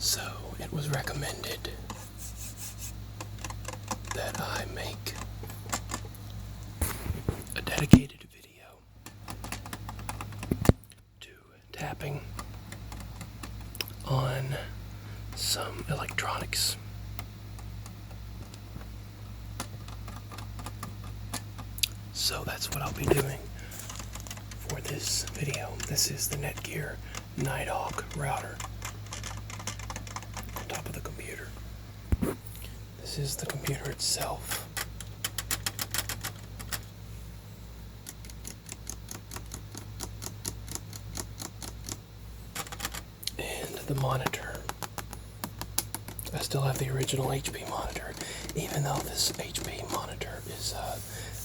So it was recommended that I make a dedicated video to tapping on some electronics. So that's what I'll be doing for this video. This is the Netgear Nighthawk router on top of the computer. This is the computer itself. And the monitor. I still have the original HP monitor, even though this HP monitor is,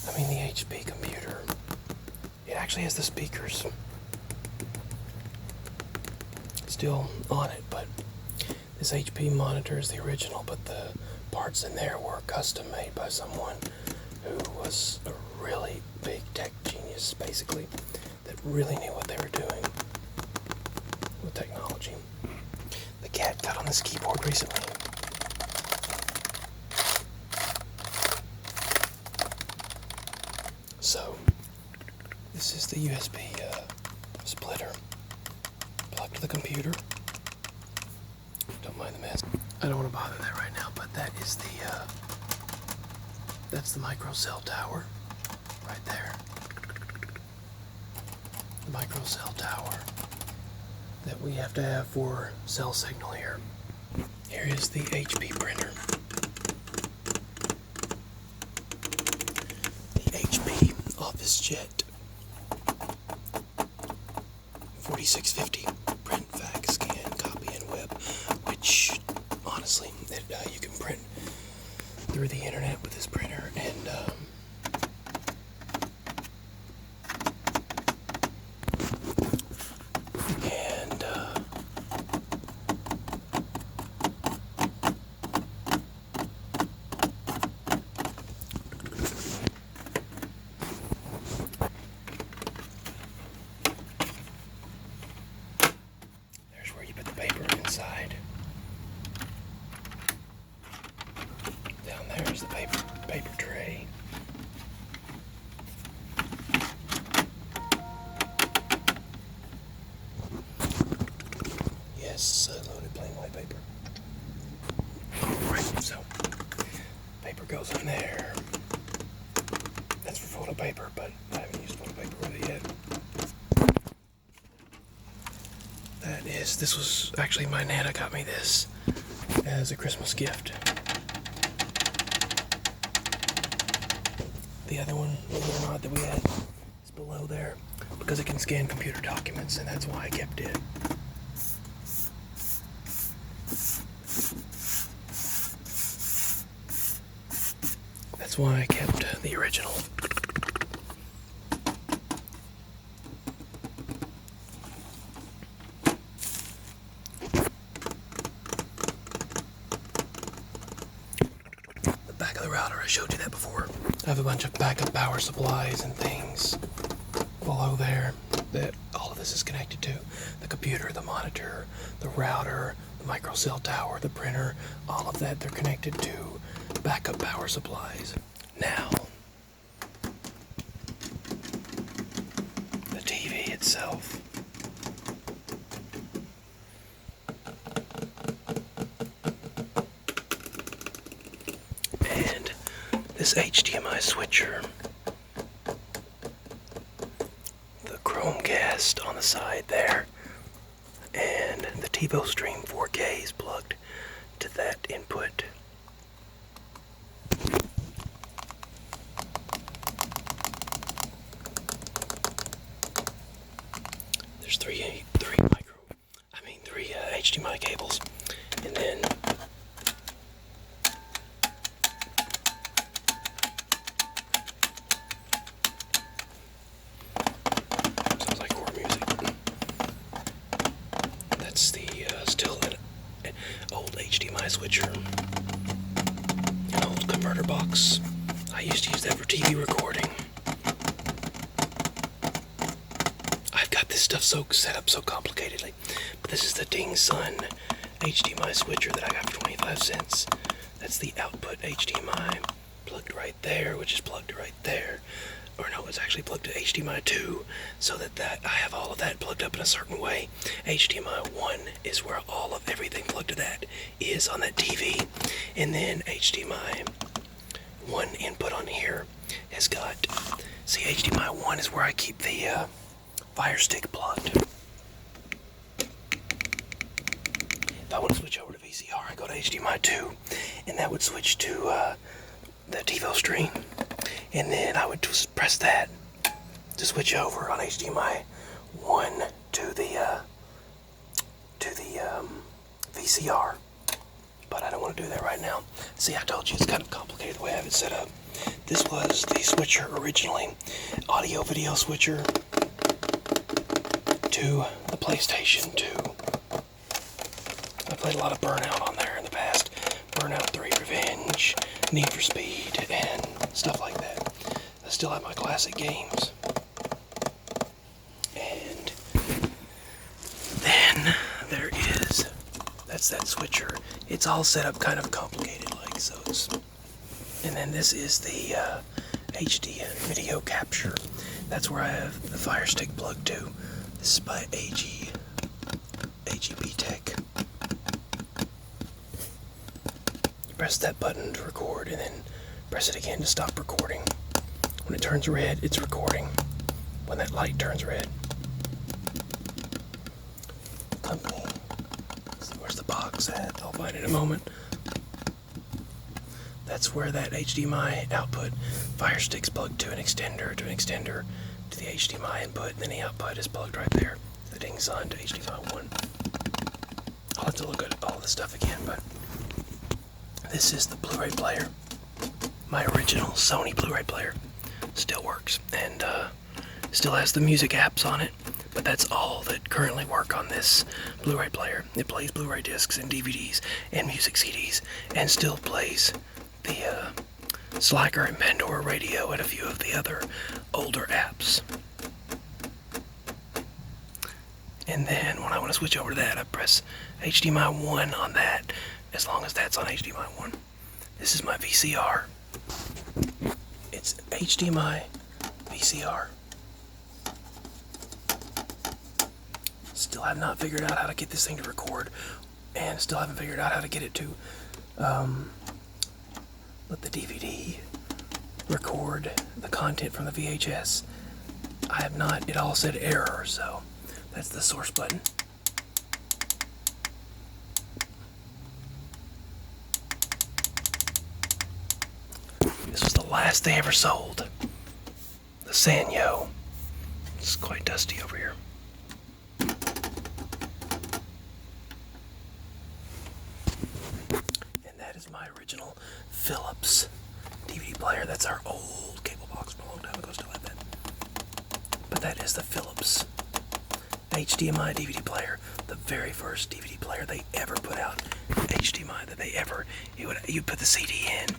the HP computer, it actually has the speakers still on it, but this HP monitor is the original, but the parts in there were custom made by someone who was a really big tech genius, basically, that really knew what they were doing with technology. The cat got on this keyboard recently. So, this is the USB splitter plugged to the computer. Don't mind the mess. I don't want to bother that right now, but that is that's the micro cell tower right there. The micro cell tower that we have to have for cell signal here. Here is the HP printer. HP Office Jet 4650 print, fax, scan, copy, and web, which honestly you can print through the internet with this printer, and inside. Down there is the paper tray. Yes, loaded plain white paper. Alright, so paper goes in there. That's for photo paper, but I haven't used photo paper with it yet. This was actually my Nana got me this as a Christmas gift. The other one, the other rod that we had, is below there because it can scan computer documents, and that's why I kept it. That's why I kept the original. Back of the router, I showed you that before. I have a bunch of backup power supplies and things below there that all of this is connected to. The computer, the monitor, the router, the micro cell tower, the printer, all of that, they're connected to backup power supplies. Now, the TV itself. This HDMI switcher, the Chromecast on the side there, and the TiVo Stream 4K is plugged to that input. There's three HDMI cables, and then HDMI switcher, an old converter box. I used to use that for TV recording. I've got this stuff set up so complicatedly, but this is the Ding Sun HDMI switcher that I got for 25 cents. That's the output HDMI plugged right there, which is plugged right there. Or no, it's actually plugged to HDMI 2, so that I have all of that plugged up in a certain way. HDMI 1 is where all of everything plugged to that is on that TV. And then HDMI 1 input on here has got, see, HDMI 1 is where I keep the Fire Stick plugged. If I want to switch over to VCR, I go to HDMI 2, and that would switch to the TiVo stream. And then I would just press that to switch over on HDMI 1 to the VCR. But I don't want to do that right now. See, I told you it's kind of complicated the way I have it set up. This was the switcher originally, audio video switcher to the PlayStation 2. I played a lot of Burnout on there in the past. Burnout 3 Revenge, Need for Speed, and stuff like that. I still have my classic games. And then there is, that's that switcher. It's all set up kind of complicated like so. And then this is the HD video capture. That's where I have the Fire Stick plugged to. This is by AGB Tech. You press that button to record and then press it again to stop recording. When it turns red, it's recording. When that light turns red. Company. Where's the box at? I'll find it in a moment. That's where that HDMI output Fire Stick's plugged to an extender, to the HDMI input, and then the output is plugged right there. The ding's on to HDMI 1. I'll have to look at all this stuff again, but this is the Blu-ray player. My original Sony Blu-ray player. Still works, and still has the music apps on it, but that's all that currently work on this Blu-ray player. It plays Blu-ray discs and DVDs and music CDs, and still plays the Slacker and Pandora radio and a few of the other older apps. And then when I want to switch over to that, I press HDMI 1 on that, as long as that's on HDMI 1. This is my VCR. It's HDMI VCR. Still have not figured out how to get this thing to record, and still haven't figured out how to get it to let the DVD record the content from the VHS. I have not. It all said error, so that's the source button. This was the last they ever sold. The Sanyo. It's quite dusty over here. And that is my original Philips DVD player. That's our old cable box from a long time ago. Still have that. But that is the Philips HDMI DVD player. The very first DVD player they ever put out. HDMI that they ever. You put the CD in,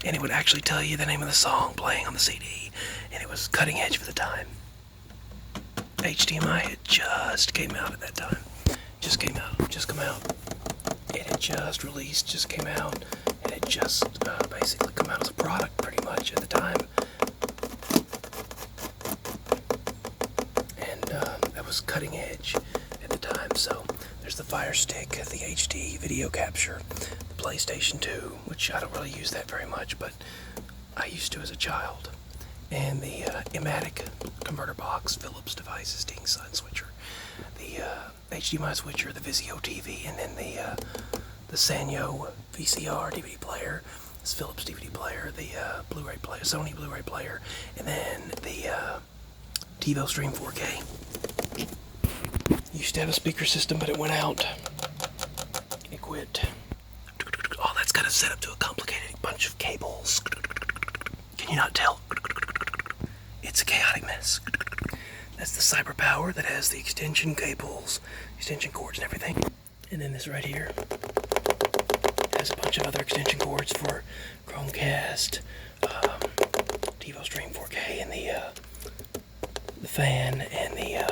and it would actually tell you the name of the song playing on the CD, and it was cutting edge for the time. HDMI had just came out at that time. Just come out. It had just released, just came out, and it just basically come out as a product pretty much at the time. And that was cutting edge at the time. So there's the Fire Stick, the HD video capture, the PlayStation 2, which I don't really use that very much, but I used to as a child, and the Imatic converter box, Philips devices, Ding Sun switcher, the HDMI switcher, the Vizio TV, and then the Sanyo VCR DVD player, this Philips DVD player, the Blu-ray player, Sony Blu-ray player, and then the TiVo Stream 4K. Used to have a speaker system, but it went out. It quit. All that's kind of set up to a complicated bunch of cables. Can you not tell? It's a chaotic mess. That's the Cyber Power that has the extension cables, extension cords and everything. And then this right here has a bunch of other extension cords for Chromecast, TiVo Stream 4K, and the fan, and the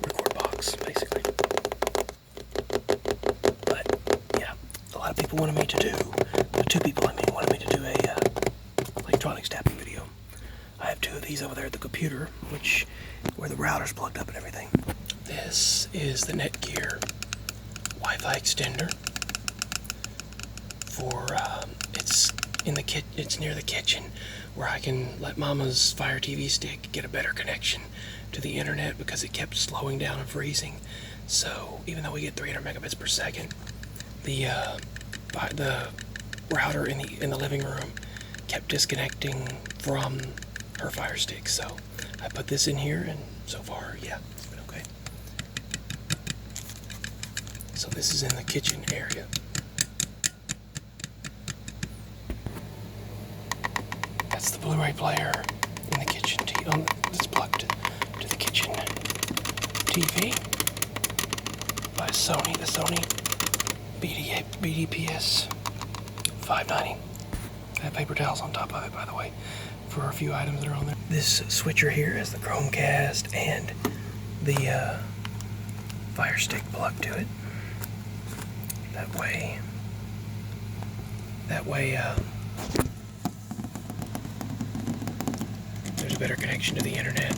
record box. people wanted me to do, the two people I mean, wanted me to do a electronics tapping video. I have two of these over there at the computer, where the router's plugged up and everything. This is the Netgear Wi-Fi extender for it's near the kitchen, where I can let Mama's Fire TV stick get a better connection to the internet because it kept slowing down and freezing. So even though we get 300 megabits per second, the router in the living room kept disconnecting from her Fire Stick. So I put this in here, and so far, yeah, it's been okay. So this is in the kitchen area. That's the Blu-ray player in the kitchen. It's plugged to the kitchen TV by Sony. The Sony BDPS 590. I have paper towels on top of it, by the way, for a few items that are on there. This switcher here has the Chromecast and the Fire Stick plugged to it. That way, there's a better connection to the internet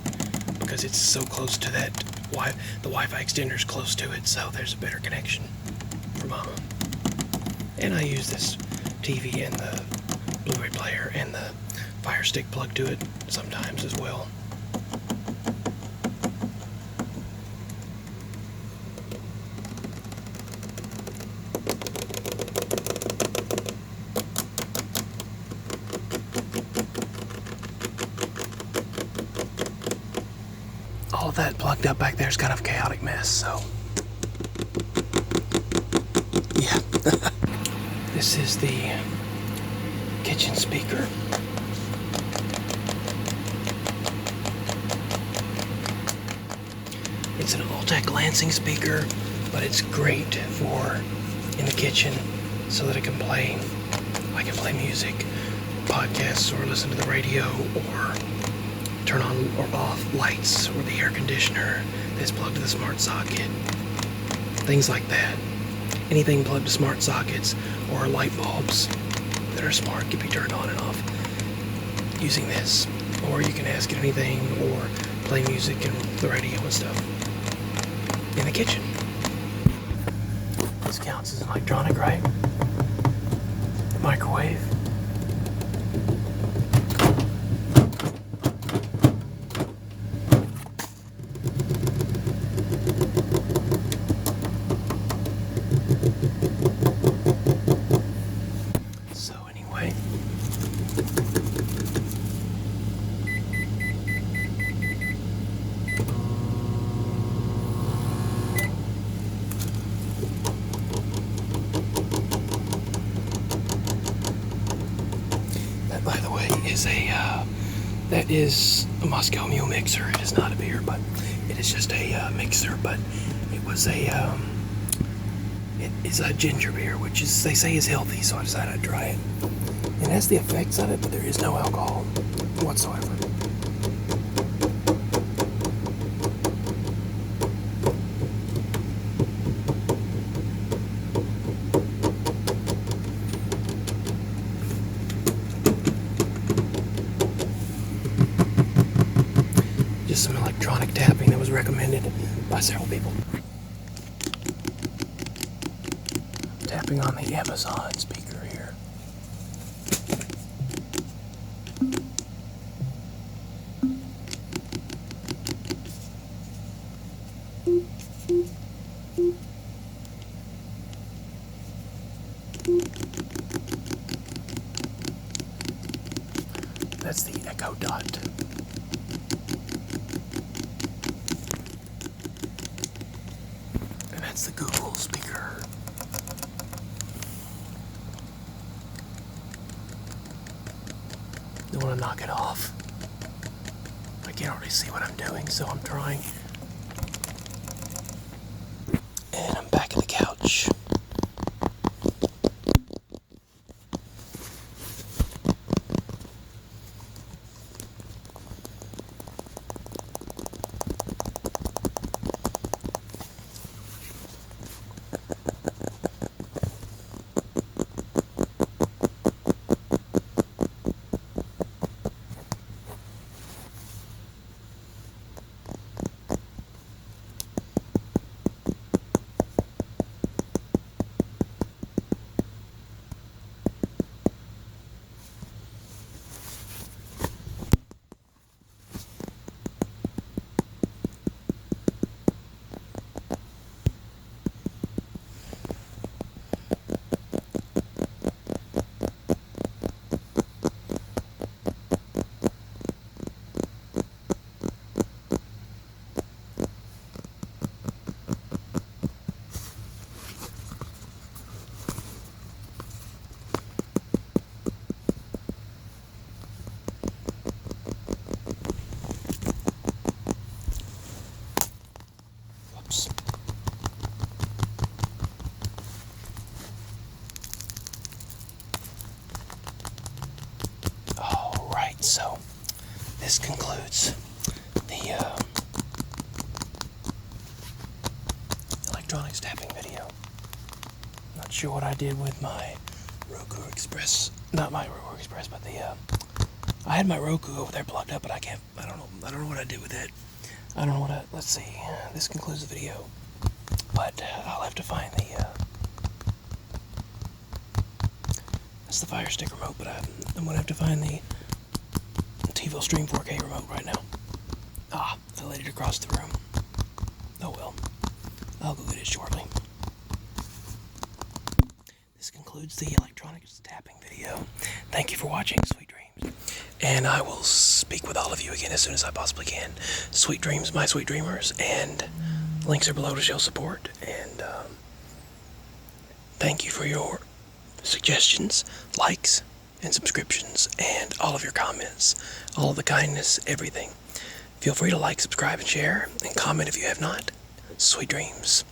because it's so close to that. The Wi-Fi extender's close to it, so there's a better connection for Mama. And I use this TV and the Blu-ray player and the Fire Stick plugged to it sometimes as well. All of that plugged up back there is kind of a chaotic mess, so yeah. This is the kitchen speaker. It's an Altec Lansing speaker, but it's great for in the kitchen so that I can play music, podcasts, or listen to the radio, or turn on or off lights or the air conditioner that's plugged to the smart socket. Things like that. Anything plugged to smart sockets or light bulbs that are smart can be turned on and off using this. Or you can ask it anything or play music and the radio and stuff in the kitchen. This counts as an electronic, right? Microwave. By the way, that is a Moscow Mule mixer. It is not a beer, but it is just a mixer. But it was it is a ginger beer, which they say is healthy, so I decided I'd try it. It has the effects of it, but there is no alcohol whatsoever. Some electronic tapping that was recommended by several people. Tapping on the Amazon speaker here. That's the Echo Dot. That's the Google speaker. Don't want to knock it off. I can't already see what I'm doing, so I'm trying. And I'm back at the couch. Whoops. Alright, so this concludes the electronics tapping video. Not sure what I did with my Roku Express. Not my Roku Express, but I had my Roku over there plugged up, but I don't know what I did with it. I don't know let's see. This concludes the video. But I'll have to find that's the Fire Stick remote, but I'm going to have to find the TiVo Stream 4K remote right now. I laid it across the room. Oh well. I'll go get it shortly. This concludes the electronics tapping video. Thank you for watching. Sweet dreams. And I will speak with all of you again as soon as I possibly can. Sweet dreams, my sweet dreamers. And links are below to show support. And thank you for your suggestions, likes, and subscriptions, and all of your comments, all of the kindness, everything. Feel free to like, subscribe, and share, and comment if you have not. Sweet dreams.